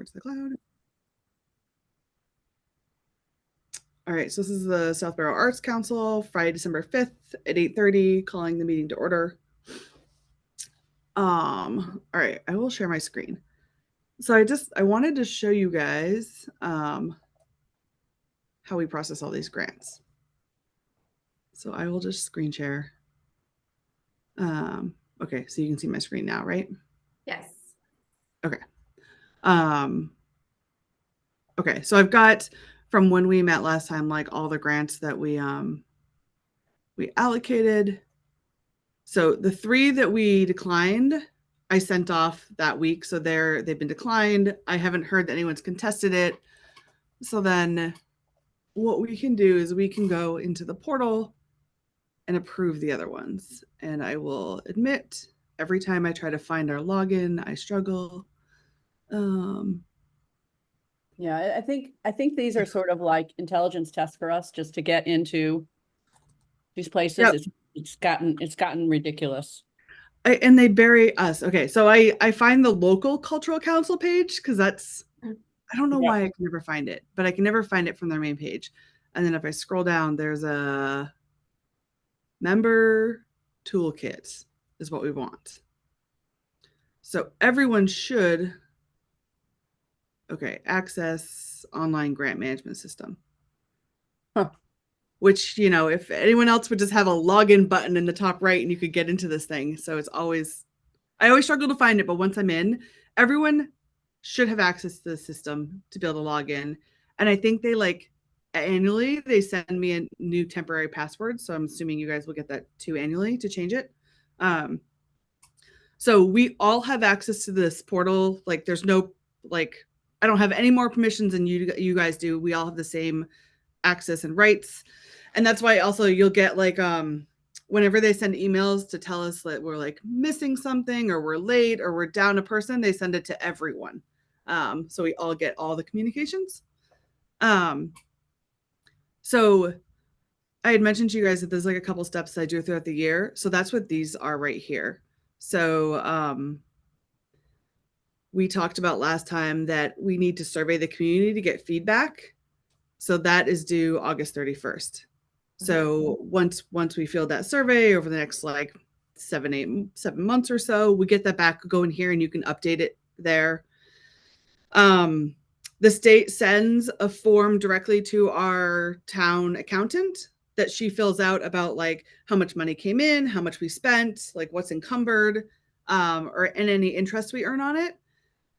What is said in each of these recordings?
forward to the cloud. All right, so this is the Southborough Arts Council, Friday, December 5th at 8:30, calling the meeting to order. All right, I will share my screen. So I wanted to show you guys how we process all these grants. So I will just screen share. Okay, so you can see my screen now, right? Yes. Okay. Okay, so I've got from when we met last time, like all the grants that we allocated. So the 3 that we declined, I sent off that week. So they've been declined. I haven't heard that anyone's contested it. So then what we can do is we can go into the portal and approve the other ones. And I will admit, every time I try to find our login, I struggle. Yeah, I think these are sort of like intelligence tests for us just to get into these places. Yep. It's gotten ridiculous. And they bury us. Okay, so I find the local cultural council page because that's, I don't know why I can never find it, but I can never find it from their main page. And then if I scroll down, there's a member toolkit is what we want. So everyone should, okay, access online grant management system. Huh. Which, you know, if anyone else would just have a login button in the top right and you could get into this thing. So it's always, I always struggle to find it, but once I'm in, everyone should have access to the system to be able to log in. And I think they like annually, they send me a new temporary password. So I'm assuming you guys will get that too annually to change it. So we all have access to this portal. Like there's no, like, I don't have any more permissions than you guys do. We all have the same access and rights. And that's why also you'll get like whenever they send emails to tell us that we're like missing something or we're late or we're down a person, they send it to everyone. So we all get all the communications. So I had mentioned to you guys that there's like a couple steps I do throughout the year. So that's what these are right here. So we talked about last time that we need to survey the community to get feedback. So that is due August 31st. So once we fill that survey over the next like 7 months or so, we get that back, go in here and you can update it there. The state sends a form directly to our town accountant that she fills out about like how much money came in, how much we spent, like what's encumbered, or and any interest we earn on it.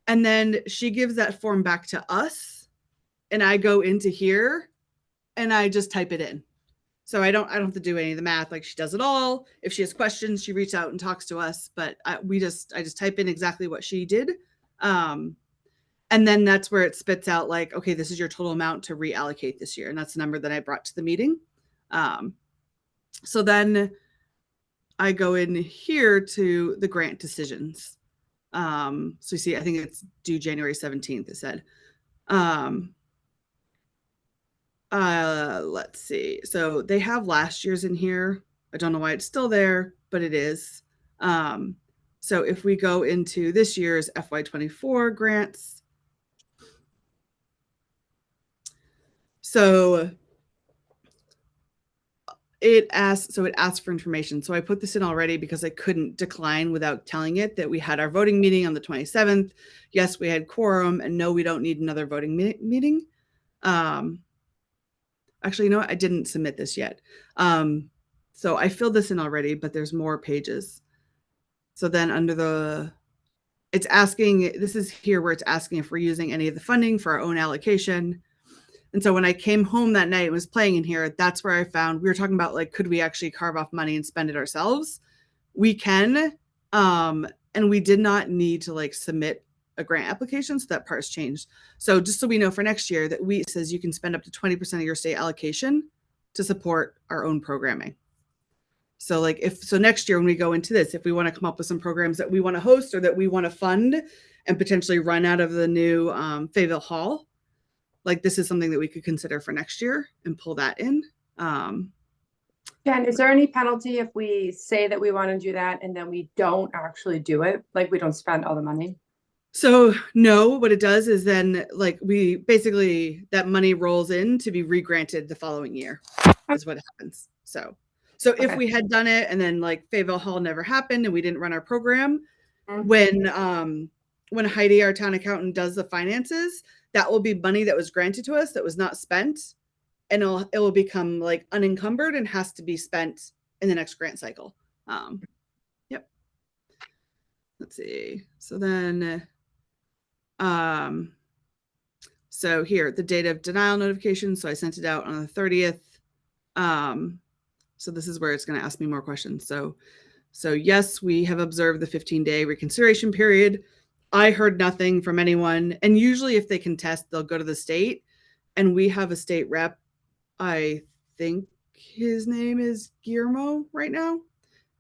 And then she gives that form back to us and I go into here and I just type it in. So I don't have to do any of the math. Like she does it all. If she has questions, she reaches out and talks to us. But I just type in exactly what she did. And then that's where it spits out like, okay, this is your total amount to reallocate this year. And that's the number that I brought to the meeting. So then I go in here to the grant decisions. So you see, I think it's due January 17th, it said. Let's see. So they have last year's in here. I don't know why it's still there, but it is. So if we go into this year's FY24 grants, so it asks for information. So I put this in already because I couldn't decline without telling it that we had our voting meeting on the 27th. Yes, we had quorum, and no, we don't need another voting meeting. Actually, you know what? I didn't submit this yet. So I filled this in already, but there's more pages. So then under it's asking, this is here where it's asking if we're using any of the funding for our own allocation. And so when I came home that night, it was playing in here. That's where I found, we were talking about like, could we actually carve off money and spend it ourselves? We can. And we did not need to like submit a grant application. So that part's changed. So just so we know for next year that it says you can spend up to 20% of your state allocation to support our own programming. So like next year when we go into this, if we want to come up with some programs that we want to host or that we want to fund and potentially run out of the new Fayetteville Hall, like this is something that we could consider for next year and pull that in. Jen, is there any penalty if we say that we want to do that and then we don't actually do it? Like we don't spend all the money? So no, what it does is then like we basically that money rolls in to be regranted the following year is what happens. So if Okay. we had done it and then like Fayetteville Hall never happened and we didn't run our program, when Heidi, our town accountant, does the finances, that will be money that was granted to us that was not spent, and it will become like unencumbered and has to be spent in the next grant cycle. Yep. Let's see. So then, so here, the date of denial notification. So I sent it out on the 30th. So this is where it's going to ask me more questions. So yes, we have observed the 15-day reconsideration period. I heard nothing from anyone. And usually if they contest, they'll go to the state. And we have a state rep. I think his name is Guillermo right now.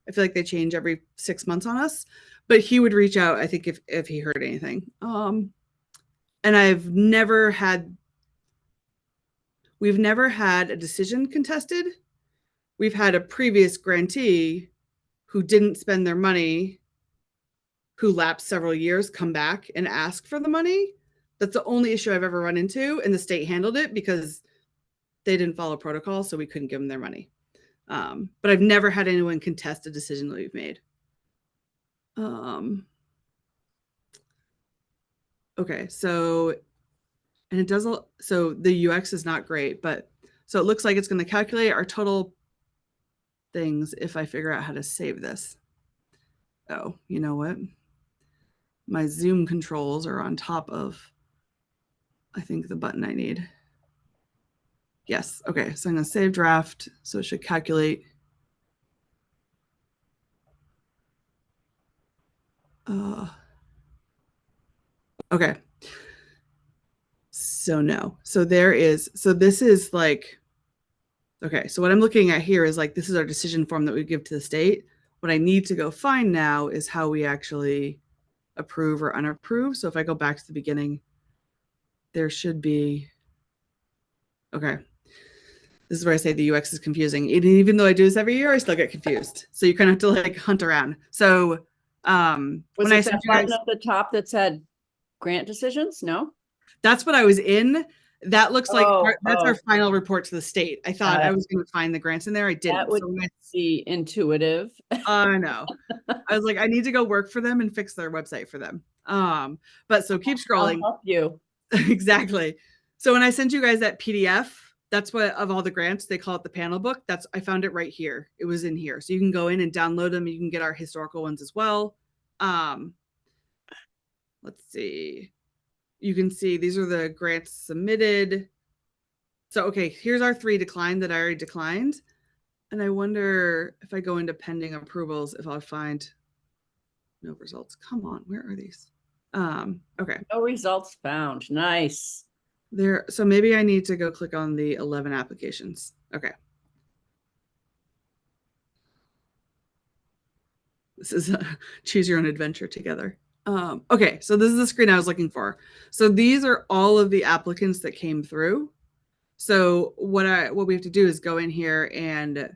I feel like they change every 6 months on us. But he would reach out, I think, if he heard anything. And we've never had a decision contested. We've had a previous grantee who didn't spend their money, who lapsed several years, come back and ask for the money. That's the only issue I've ever run into, and the state handled it because they didn't follow protocol, so we couldn't give them their money. But I've never had anyone contest a decision that we've made. Okay, so, and it does, so the UX is not great, but so it looks like it's going to calculate our total things if I figure out how to save this. Oh, you know what? My Zoom controls are on top of, I think, the button I need. Yes. Okay. So I'm going to save draft. So it should calculate. Okay. So no. So there is, so this is like, okay. So what I'm looking at here is like, this is our decision form that we give to the state. What I need to go find now is how we actually approve or unapprove. So if I go back to the beginning, there should be, okay. This is where I say the UX is confusing. Even though I do this every year, I still get confused. So you kind of have to like hunt around. So Was when it I that sent you button guys, at the top that said grant decisions? No? that's what I was in. That looks like that's our Oh, final report to the state. I thought I was going to find the grants in there. I that didn't. would So be intuitive. I know. I was like, I need to go work for them and fix their website for them. But so keep I'll scrolling. help you. Exactly. So when I sent you guys that PDF, that's what of all the grants, they call it the panel book. I found it right here. It was in here. So you can go in and download them. You can get our historical ones as well. Let's see. You can see these are the grants submitted. So, okay, here's our 3 declined that I already declined. And I wonder if I go into pending approvals, if I'll find no results. Come on, where are these? Okay. No results found. Nice. There, so maybe I need to go click on the 11 applications. Okay. This is choose your own adventure together. Okay, so this is the screen I was looking for. So these are all of the applicants that came through. So what we have to do is go in here and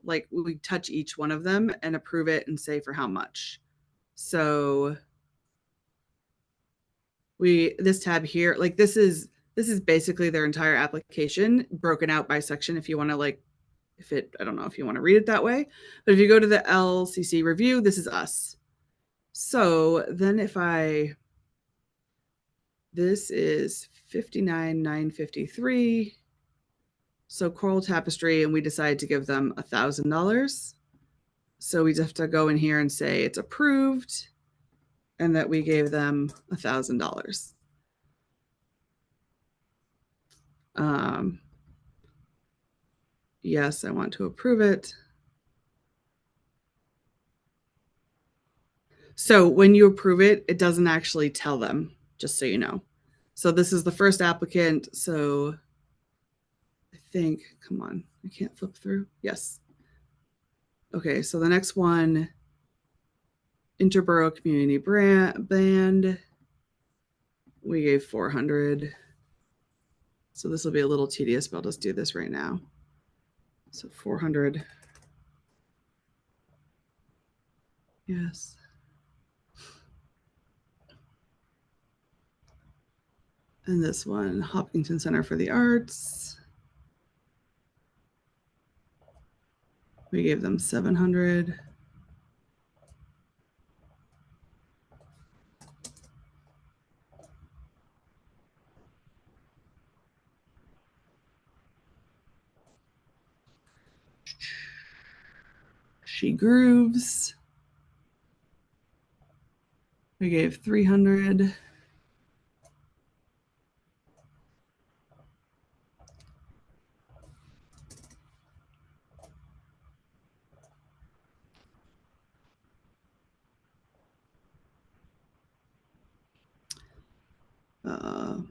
like we touch each one of them and approve it and say for how much. So this tab here, like this is basically their entire application broken out by section if you want to like I don't know if you want to read it that way, but if you go to the LCC review, this is us. So then this is 59,953. So Coral Tapestry, and we decide to give them $1,000. So we just have to go in here and say it's approved and that we gave them $1,000. Yes, I want to approve it. So when you approve it, it doesn't actually tell them, just so you know. So this is the first applicant. So I think, come on, I can't flip through. Yes. Okay, so the next one, Interborough Community Band. We gave 400. So this will be a little tedious, but I'll just do this right now. So 400. Yes. And this one, Hopkinton Center for the Arts. We gave them 700. She Grooves. We gave 300.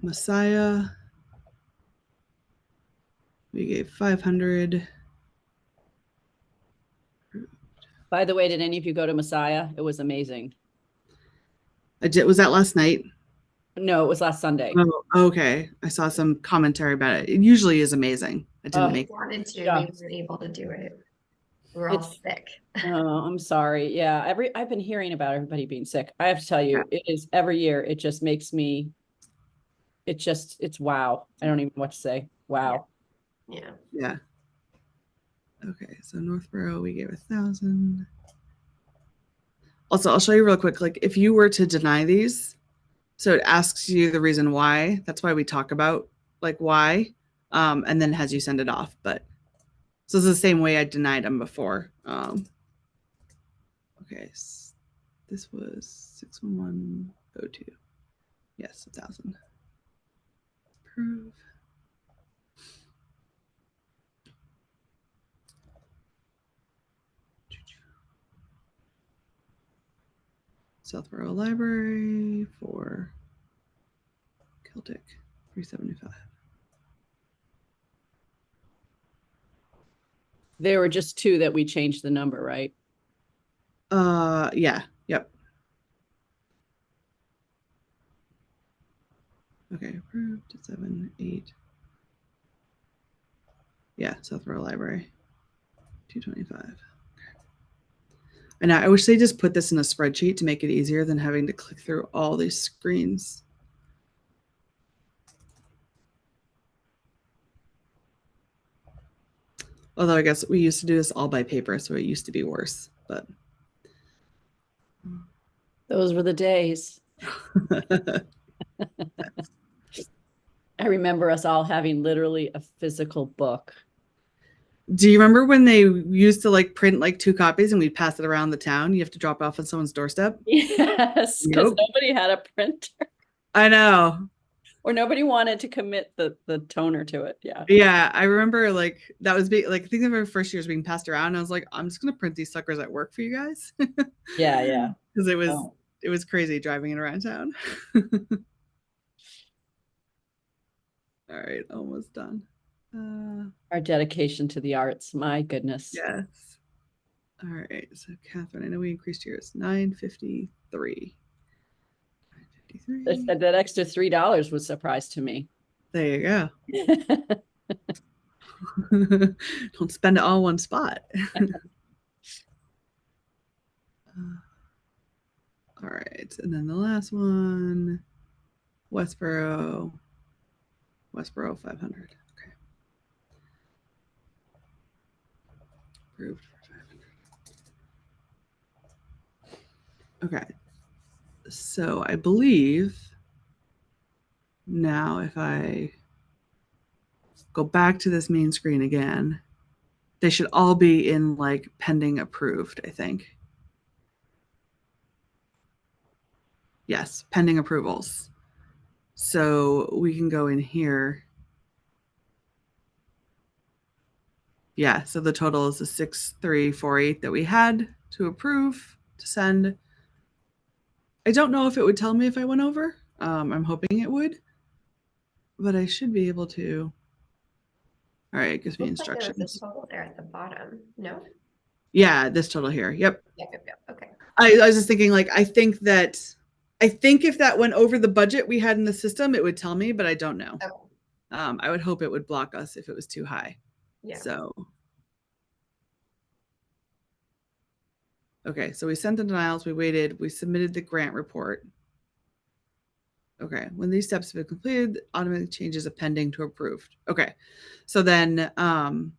Messiah. We gave 500. By the way, did any of you go to Messiah? It was amazing. Was that last night? No, it was last Sunday. Oh, okay. I saw some commentary about it. It usually is amazing. I didn't Oh. make We wanted to, Yeah. we weren't able to do it. We were all It's- sick. Oh, I'm sorry. Yeah, I've been hearing about everybody being sick. I have to tell you, it is every year. It just makes me. It's wow. I don't even know what to say. Wow. Yeah. Yeah. Okay, so Northborough, we gave 1,000. Also, I'll show you real quick. Like, if you were to deny these, so it asks you the reason why. That's why we talk about like why, and then has you send it off. But so it's the same way I denied them before. Okay, this was 61102. Yes, 1,000. Approve. Southborough Library for Celtic 375. There were just two that we changed the number, right? Yeah, yep. Okay, approved 7, 8. Yeah, Southborough Library 225. And I wish they just put this in a spreadsheet to make it easier than having to click through all these screens. Although I guess we used to do this all by paper, so it used to be worse. But Those were the days. I remember us all having literally a physical book. do you remember when they used to like print like 2 copies and we'd pass it around the town? You have to drop it off on someone's doorstep. Yes, because Nope. nobody had a printer. I know. Or nobody wanted to commit the toner to it. Yeah. Yeah, I remember like that was like I think the very first years being passed around. I was like, I'm just gonna print these suckers at work for you guys. Yeah. Because Oh. it was crazy driving it around town. All right, almost done. Our dedication to the arts. My goodness. Yes. All right. So Catherine, I know we increased yours. 953. 953. That extra $3 was a surprise to me. There you go. Don't spend it all in one spot. All right. And then the last one, Westboro 500. Okay. Approved for 500. Okay. So I believe now if I go back to this main screen again, they should all be in like pending approved, I think. Yes, pending approvals. So we can go in here. Yeah, so the total is the 6348 that we had to approve to send. I don't know if it would tell me if I went over. I'm hoping it would, but I should be able to. All right, it gives me Looks like there was instructions. a total there at the bottom. No? Yeah, this total here. Yep. Yep. Okay. I was just thinking, like, I think if that went over the budget we had in the system, it would tell me, but I don't know. Okay. I would hope it would block us if it was too high. Yeah. So, okay, so we sent the denials, we waited, we submitted the grant report. Okay. When these steps have been completed, automatic changes of pending to approved. Okay. So then, all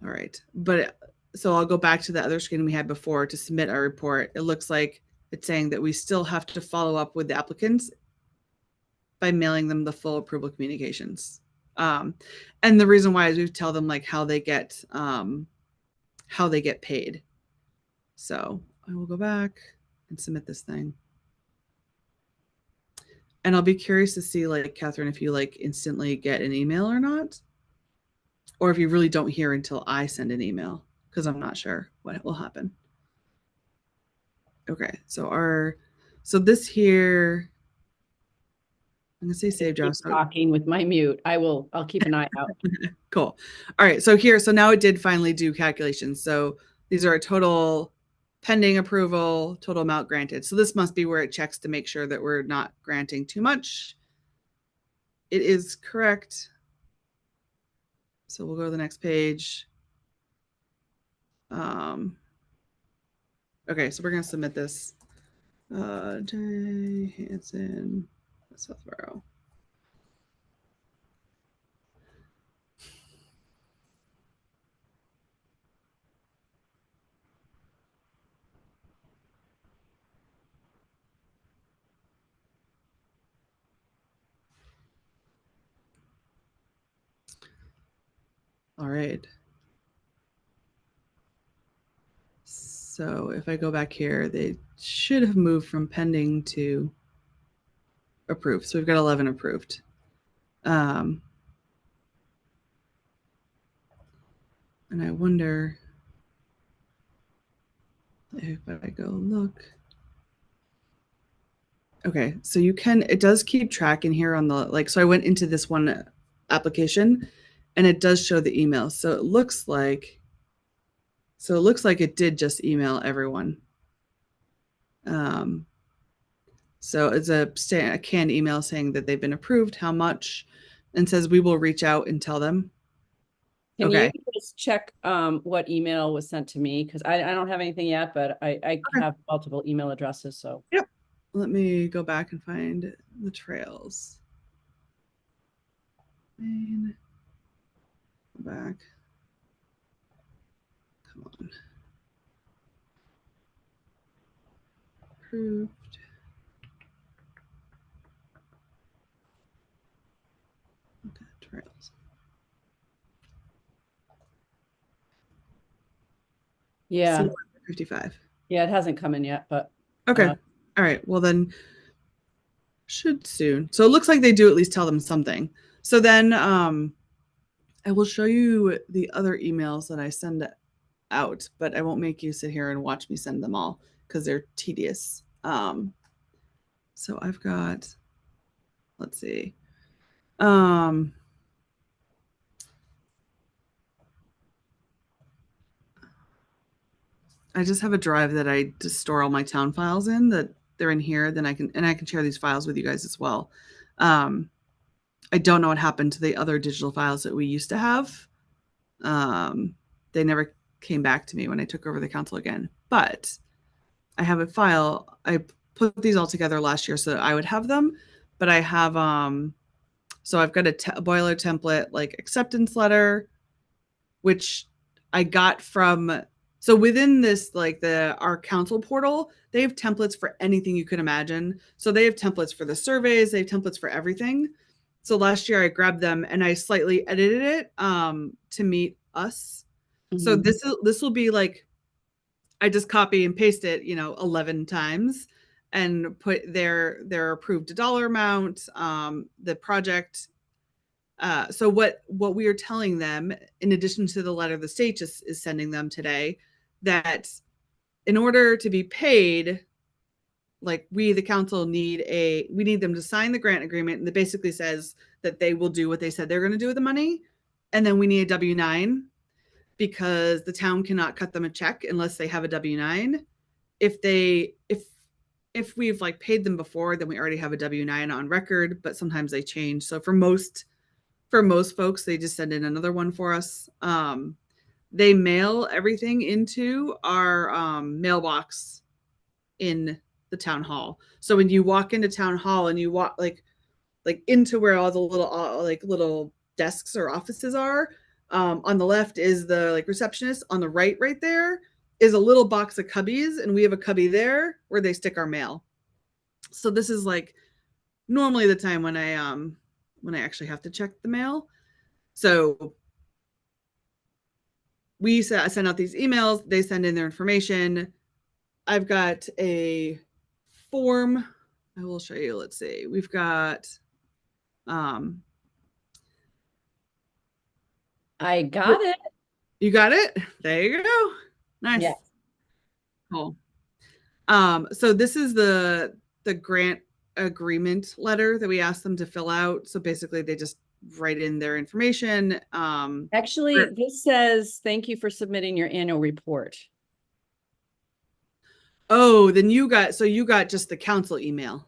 right. But so I'll go back to the other screen we had before to submit our report. It looks like it's saying that we still have to follow up with the applicants by mailing them the full approval communications. And the reason why is we tell them like how they get paid. So I will go back and submit this thing. And I'll be curious to see, like, Catherine, if you like instantly get an email or not, or if you really don't hear until I send an email, because I'm not sure what will happen. Okay, so this here, I'm gonna say save Keep job. So talking with my mute. I'll keep an eye out. cool. All right, so now it did finally do calculations. So these are a total pending approval, total amount granted. So this must be where it checks to make sure that we're not granting too much. It is correct. So we'll go to the next page. Okay, so we're gonna submit this. Jay Hansen, Southborough. All right. So if I go back here, they should have moved from pending to approved. So we've got 11 approved. And I wonder if I go look. Okay, so it does keep track in here on the, so I went into this one application and it does show the email. So it looks like it did just email everyone. So it's a canned email saying that they've been approved, how much, and says we will reach out and tell them. Can Okay. you just check what email was sent to me? Because I don't have anything yet, but I have multiple email addresses. So yep. Let me go back and find the trails. Go back. Come on. Approved. Okay, trails. yeah. 55. Yeah, it hasn't come in yet, but okay. All right. Well, then should soon. So it looks like they do at least tell them something. So then I will show you the other emails that I send out, but I won't make you sit here and watch me send them all because they're tedious. So I've got, let's see. I just have a drive that I just store all my town files in, that they're in here. Then I can share these files with you guys as well. I don't know what happened to the other digital files that we used to have. They never came back to me when I took over the council again, but I have a file. I put these all together last year so that I would have them, but I have, so I've got a boiler template, like acceptance letter, which I got from, so within this, like our council portal, they have templates for anything you could imagine. So they have templates for the surveys, they have templates for everything. So last year I grabbed them and I slightly edited it to meet us. So this will be like, I just copy and paste it, 11 times and put their approved dollar amount, the project. So what we are telling them, in addition to the letter the state just is sending them today, that in order to be paid, like we, the council, we need them to sign the grant agreement, and it basically says that they will do what they said they're going to do with the money, and then we need a W-9 because the town cannot cut them a check unless they have a W-9. If we've like paid them before, then we already have a W-9 on record, but sometimes they change. So for most folks, they just send in another one for us. They mail everything into our mailbox in the town hall. So when you walk into town hall and you walk like into where all the little like little desks or offices are, on the left is the like receptionist. On the right there is a little box of cubbies, and we have a cubby there where they stick our mail. So this is like normally the time when I actually have to check the mail. So we send out these emails, they send in their information. I've got a form. I will show you. Let's see. We've got I got it. You got it? There you go. Nice. Yeah. Cool. So this is the grant agreement letter that we asked them to fill out. So basically they just write in their information. Actually, this says, thank you for submitting your annual report. Oh, then you got just the council email,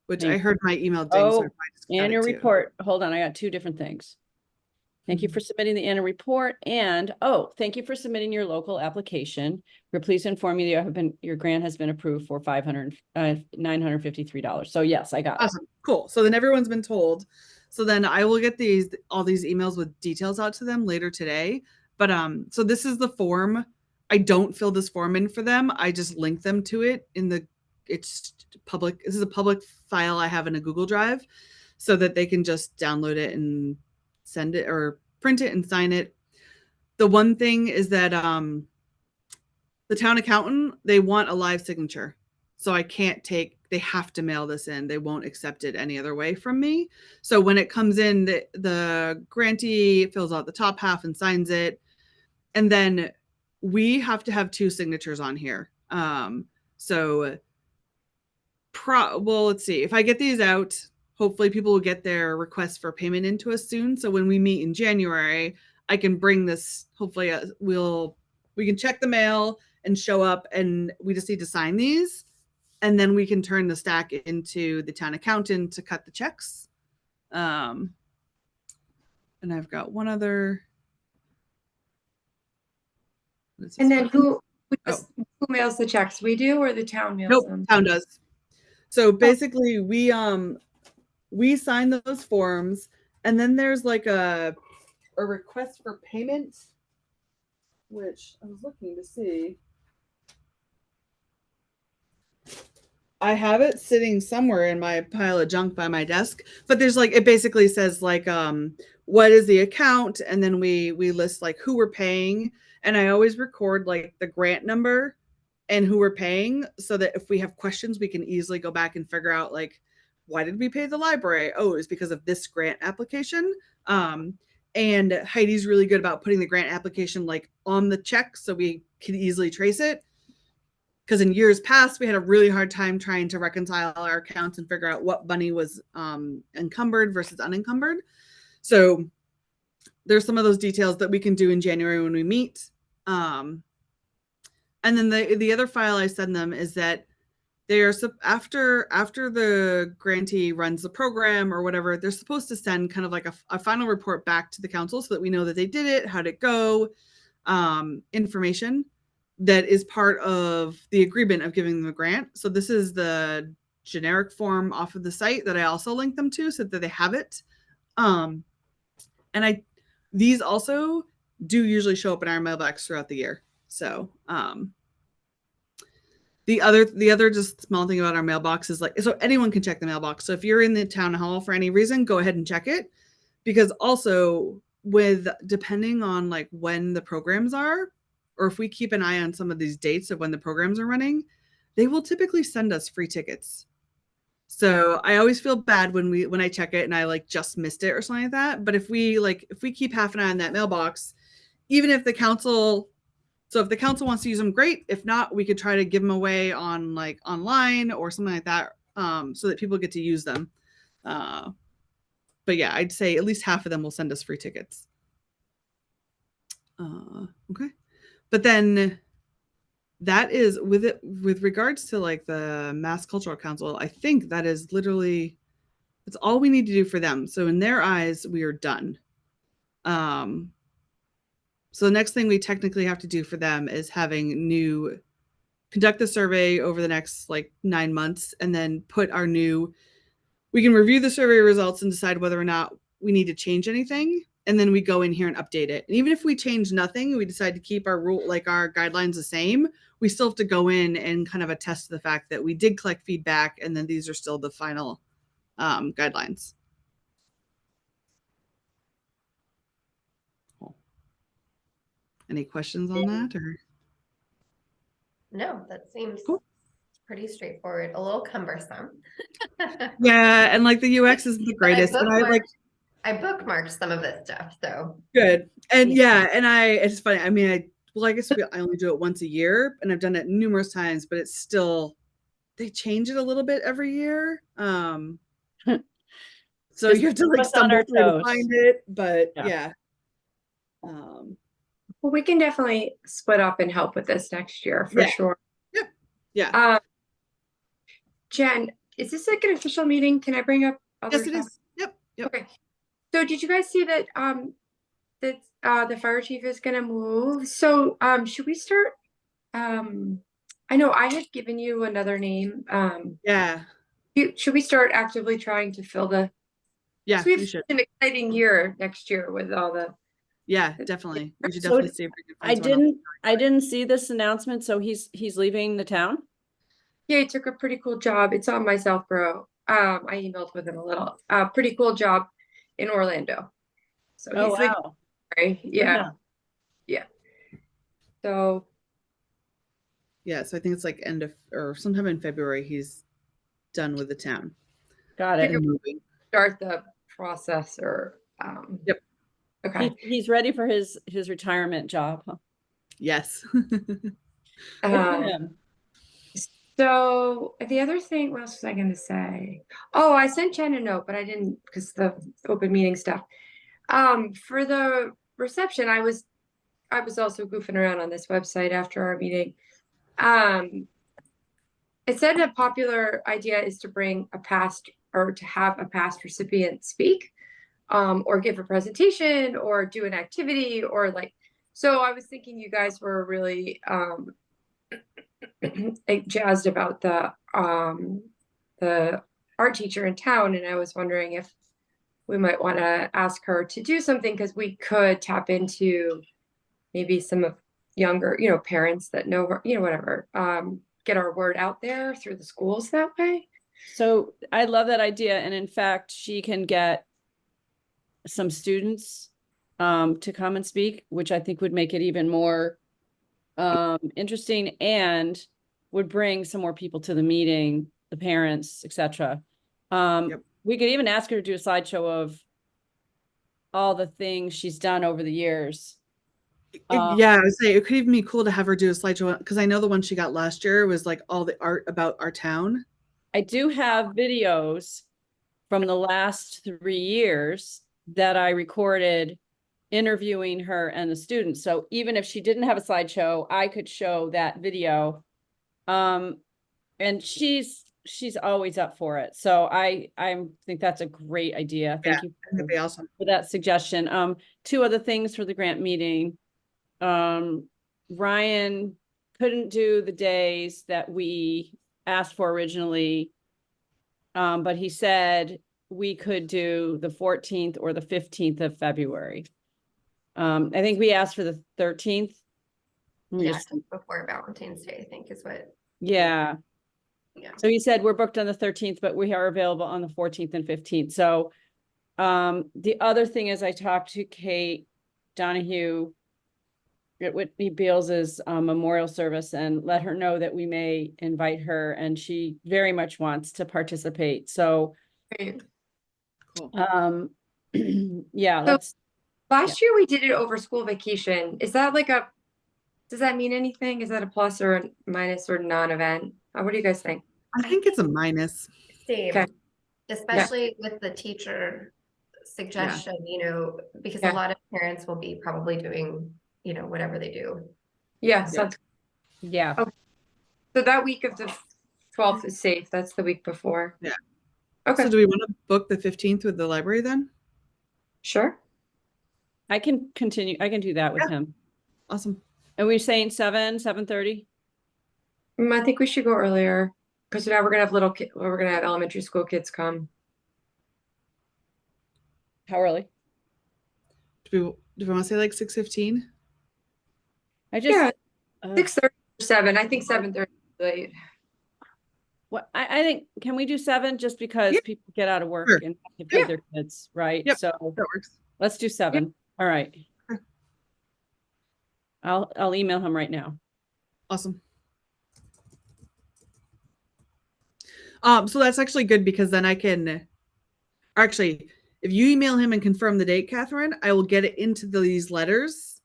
which I heard my email ding. Oh, so I probably just got annual it too. report. Hold on, I got two different things. Thank you for submitting the annual report, and thank you for submitting your local application. We're pleased to inform you that your grant has been approved for $953. So yes, I got it. Awesome. Cool. So then everyone's been told. So then I will get all these emails with details out to them later today. But so this is the form. I don't fill this form in for them. I just link them to it it's public. This is a public file I have in a Google Drive so that they can just download it and send it or print it and sign it. The one thing is that the town accountant, they want a live signature. So they have to mail this in. They won't accept it any other way from me. So when it comes in, the grantee fills out the top half and signs it. And then we have to have 2 signatures on here. Well, let's see. If I get these out, hopefully people will get their requests for payment into us soon. So when we meet in January, I can bring this, hopefully we can check the mail and show up, and we just need to sign these. And then we can turn the stack into the town accountant to cut the checks. And I've got one other. And then who mails the checks? We do, or the town mails them? Town does. So basically we sign those forms, and then there's like a request for payment, which I was looking to see. I have it sitting somewhere in my pile of junk by my desk, but there's it basically says what is the account, and then we list who we're paying, and I always record the grant number and who we're paying, so that if we have questions, we can easily go back and figure out why did we pay the library? Oh, it's because of this grant application. And Heidi's really good about putting the grant application on the check so we can easily trace it. Because in years past, we had a really hard time trying to reconcile our accounts and figure out what money was encumbered versus unencumbered. So there's some of those details that we can do in January when we meet. And then the other file I send them is that they are after the grantee runs the program or whatever, they're supposed to send kind of a final report back to the council so that we know that they did it, how'd it go, information that is part of the agreement of giving them the grant. So this is the generic form off of the site that I also link them to so that they have it. And these also do usually show up in our mailbox throughout the year. So the other just small thing about our mailbox is so anyone can check the mailbox. So if you're in the town hall for any reason, go ahead and check it, because also depending on when the programs are, or if we keep an eye on some of these dates of when the programs are running, they will typically send us free tickets. So I always feel bad when I check it and I just missed it or something like that. But if we keep half an eye on that mailbox, even if the council wants to use them, great. If not, we could try to give them away on online or something like that, so that people get to use them. But yeah, I'd say at least half of them will send us free tickets. Okay. But then that is with regards to the Mass Cultural Council, I think that is literally, that's all we need to do for them. So in their eyes, we are done. So the next thing we technically have to do for them is having new conduct the survey over the next like 9 months, and then we can review the survey results and decide whether or not we need to change anything. And then we go in here and update it. And even if we change nothing, we decide to keep our our guidelines the same, we still have to go in and kind of attest to the fact that we did collect feedback, and then these are still the final guidelines. Any questions on that? Or No, that seems cool. Pretty straightforward, a little cumbersome. Yeah, and like the UX isn't the greatest, but I bookmarked some of this stuff, so good. And yeah, and it's funny. I mean, I guess I only do it once a year, and I've done it numerous times, but it's still, they change it a a little bit every year. So you have to like stumble through to find it, but yeah. Well, we can definitely split up and help with this next year for sure. Yep. Yeah. Jen, is this like an official meeting? Can I bring up other Yes, it is. Yep. Okay. So did you guys see that the fire chief is gonna move? So should we start? I know I had given you another name. Yeah. Should we start actively trying to fill the we should. An exciting year next year with all the definitely. We should definitely see if we can find I didn't see this announcement, so he's leaving the town. Yeah, he took a pretty cool job. It's on my Southborough. I emailed with him a little. Pretty cool job in Orlando. So he's wow. Right? Yeah. Yeah. So so I think it's like end of or sometime in February he's done with the town. Got it. Start the process or yep. Okay. He's ready for his retirement job. Huh? Yes. So the other thing, what else was I going to say? Oh, I sent Jen a note, but I didn't because the open meeting stuff. For the reception, I was also goofing around on this website after our meeting. It said a popular idea is to bring a past or to have a past recipient speak, or give a presentation or do an activity or like. So I was thinking you guys were really jazzed about the art teacher in town, and I was wondering if we might want to ask her to do something because we could tap into maybe some of younger, parents that know her, whatever, get our word out there through the schools that way. So I love that idea, and in fact, she can get some students to come and speak, which I think would make it even more interesting and would bring some more people to the meeting, the parents, etc. We could even ask her to do a slideshow of all the things she's done over the years. Yeah, I would say it could even be cool to have her do a slideshow because I know the one she got last year was like all the art about our town. I do have videos from the last 3 years that I recorded interviewing her and the students. So even if she didn't have a slideshow, I could show that video. And she's always up for it. So I think that's a great idea. Thank you. That'd be awesome for that suggestion. 2 other things for the grant meeting. Ryan couldn't do the days that we asked for originally. But he said we could do the 14th or the 15th of February. I think we asked for the 13th. Yeah, before Valentine's Day, I think is what. Yeah. So he said we're booked on the 13th, but we are available on the 14th and 15th. So the other thing is I talked to Kate Donahue at Whitney Beals's memorial service and let her know that we may invite her, and she very much wants to participate. So cool. Yeah, last year we did it over school vacation. Is that like does that mean anything? Is that a plus or a minus or non-event? What do you guys think? I think it's a minus. Same. Okay. Especially with the teacher suggestion, because a lot of parents will be probably doing, whatever they do. Yeah. So yeah. Okay. So that week of the 12th is safe. That's the week before. Yeah. Okay. So do we want to book the 15th with the library then? Sure. I can continue. I can do that with him. Awesome. Are we saying 7:30? I think we should go earlier because now we're gonna have we're gonna have elementary school kids come. How early? Do we want to say like 6:15? I just, Yeah, uh, 6:30 or 7. I think 7:30 is late. what, I think, can we do 7 just because Yeah, people get out of work sure. and have to Yeah. feed their kids, right? Yep. So That works. let's do 7. All right. Okay. I'll email him right now. Awesome. So that's actually good because then I can, actually, if you email him and confirm the date, Catherine, I will get it into these letters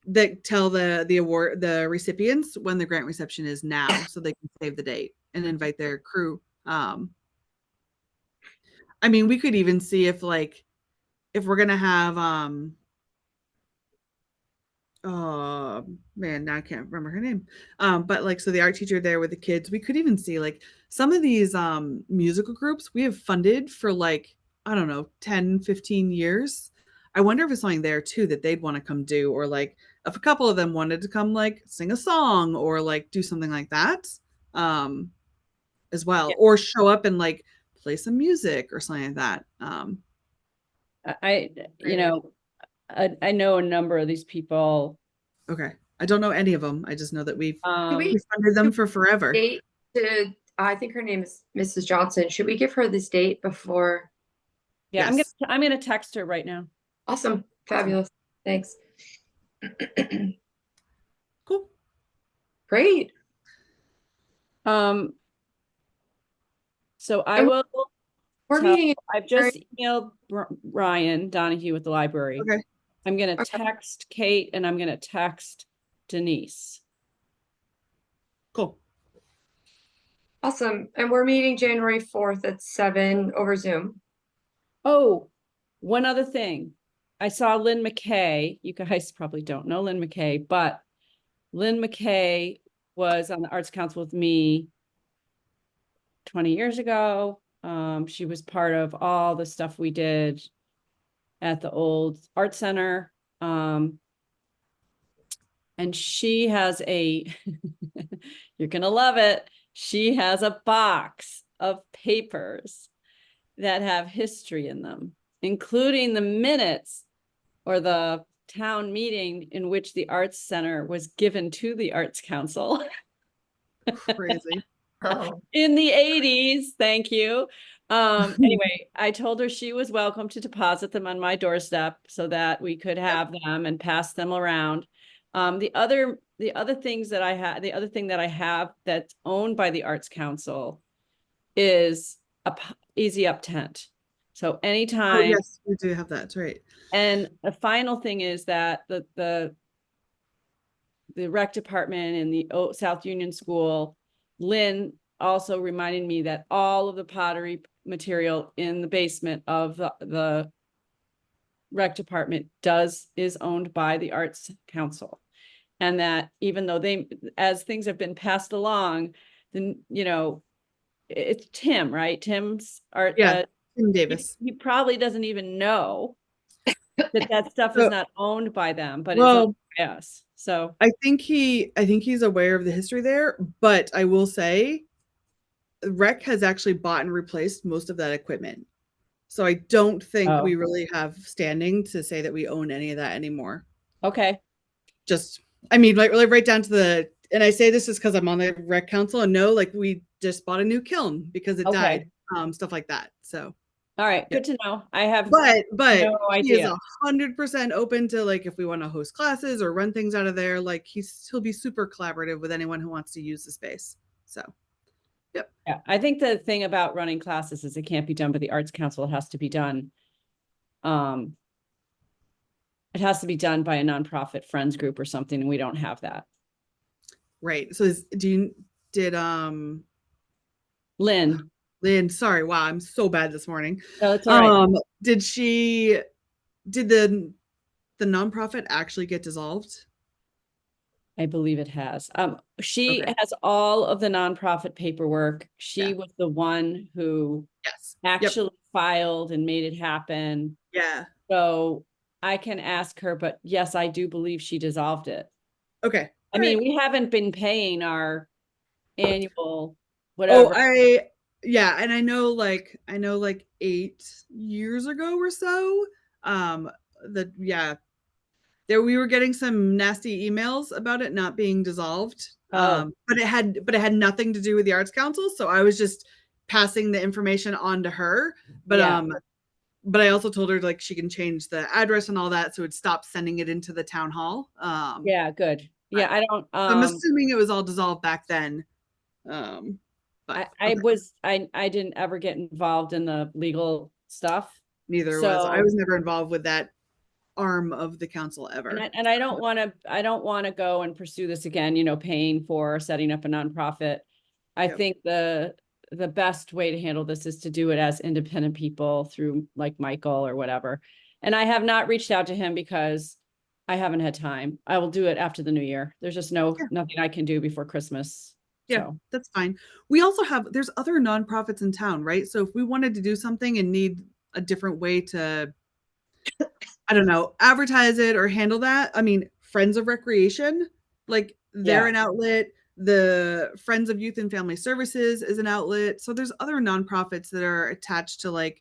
that tell the recipients when the grant reception is now, so they can save the date and invite their crew. I mean, we could even see if we're gonna have oh man, now I can't remember her name. But like, so the art teacher there with the kids, we could even see like some of these musical groups we have funded for like, I don't know, 10, 15 years. I wonder if it's something there too that they'd want to come do, or like if a couple of them wanted to come like sing a song or like do something like that as well, Yeah. or show up and like play some music or something like that. You know, I know a number of these people. Okay. I don't know any of them. I just know that we've we- funded them for forever. Date to, I think her name is Mrs. Johnson. Should we give her this date before? Yeah, Yes. I'm gonna text her right now. Awesome. Fabulous. Thanks. Cool. Great. So I And will we're tell, meeting. I've just emailed Ryan Donahue at the library. Okay. I'm gonna Okay. text Kate and I'm gonna text Denise. Cool. Awesome. And we're meeting January 4th at 7 over Zoom. Oh, one other thing. I saw Lynn McKay. You guys probably don't know Lynn McKay, but Lynn McKay was on the Arts Council with me 20 years ago. She was part of all the stuff we did at the old art center. And she has a, you're gonna love it. She has a box of papers that have history in them, including the minutes or the town meeting in which the Arts Center was given to the Arts Council. Crazy. Oh, In the 80s. Thank you. Anyway, I told her she was welcome to deposit them on my doorstep so that we could have them and pass them around. The other things that I have, the other thing that I have that's owned by the Arts Council is a Easy Up tent. So Oh, anytime, yes, we do have that. That's right. and the final thing is that the rec department in the South Union School, Lynn also reminded me that all of the pottery material in the basement of the rec department is owned by the Arts Council. And that even though as things have been passed along, then, you know, it's Tim, right? Tim's art. Yeah. Tim Davis. He probably doesn't even know that stuff is So- not owned by them, but it's Well, owned by us. So I think he's aware of the history there, but I will say Rec has actually bought and replaced most of that equipment. So I don't think we really have standing to say that we own any of that anymore. okay. Just, I mean, like right down to and I say this is because I'm on the Rec Council and know, like, we just bought a new kiln because it died, stuff like that. So, All right, good to know. I have but no he is idea. 100% open to, like, if we want to host classes or run things out of there, like he'll be super collaborative with anyone who wants to use the space. So, yep. Yeah, I think the thing about running classes is it can't be done by the Arts Council. It has to be done. It has to be done by a nonprofit friends group or something, and we don't have that. Right. So did Lynn, sorry, wow, I'm so bad this morning. No, it's all right. Did the nonprofit actually get dissolved? I believe it has. She Okay. has all of the nonprofit paperwork. She Yeah. was the one who Yes. actually filed and made it happen. Yeah. So I can ask her, but yes, I do believe she dissolved it. Okay. I mean, we haven't been paying our annual, Oh, whatever. and I know like 8 years ago or so, there we were getting some nasty emails about it not being dissolved. Oh. But it had nothing to do with the Arts Council, so I was just passing the information on to her. But Yeah. but I also told her like she can change the address and all that, so it stopped sending it into the town hall. Yeah, good. Yeah, I don't I'm assuming it was all dissolved back then. But I didn't ever get involved in the legal stuff. neither was I. Was never involved with that arm of the council ever. And I don't want to go and pursue this again, you know, paying for setting up a nonprofit. I think the best way to handle this is to do it as independent people through like Michael or whatever. And I have not reached out to him because I haven't had time. I will do it after the new year. There's just nothing I can do before Christmas. Yeah, So that's fine. We also there's other nonprofits in town, right? So if we wanted to do something and need a different way to, I don't know, advertise it or handle that, I mean, Friends of Recreation, like they're an outlet. The Friends of Youth and Family Services is an outlet. So there's other nonprofits that are attached to like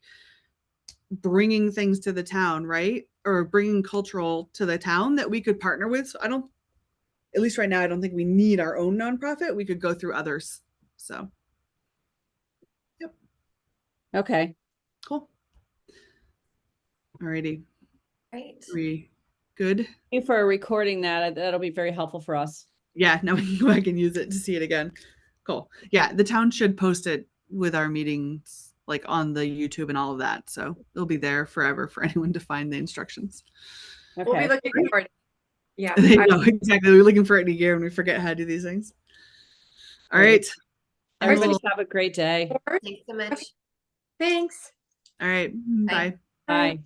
bringing things to the town, right? Or bringing cultural to the town that we could partner with. So at least right now, I don't think we need our own nonprofit. We could go through others. So, yep. okay. Cool. Alrighty. Right. We good? Thank you for recording that. That'll be very helpful for us. Yeah, now we can go back and use it to see it again. Cool. Yeah, the town should post it with our meetings like on the YouTube and all of that. So it'll be there forever for anyone to find the instructions. Okay. We'll be looking forward. Yeah. No, exactly. We're looking for it in a year and we forget how to do these things. All right. Everybody have a great day. Thanks so much. Thanks. All right. Bye. Bye. Bye.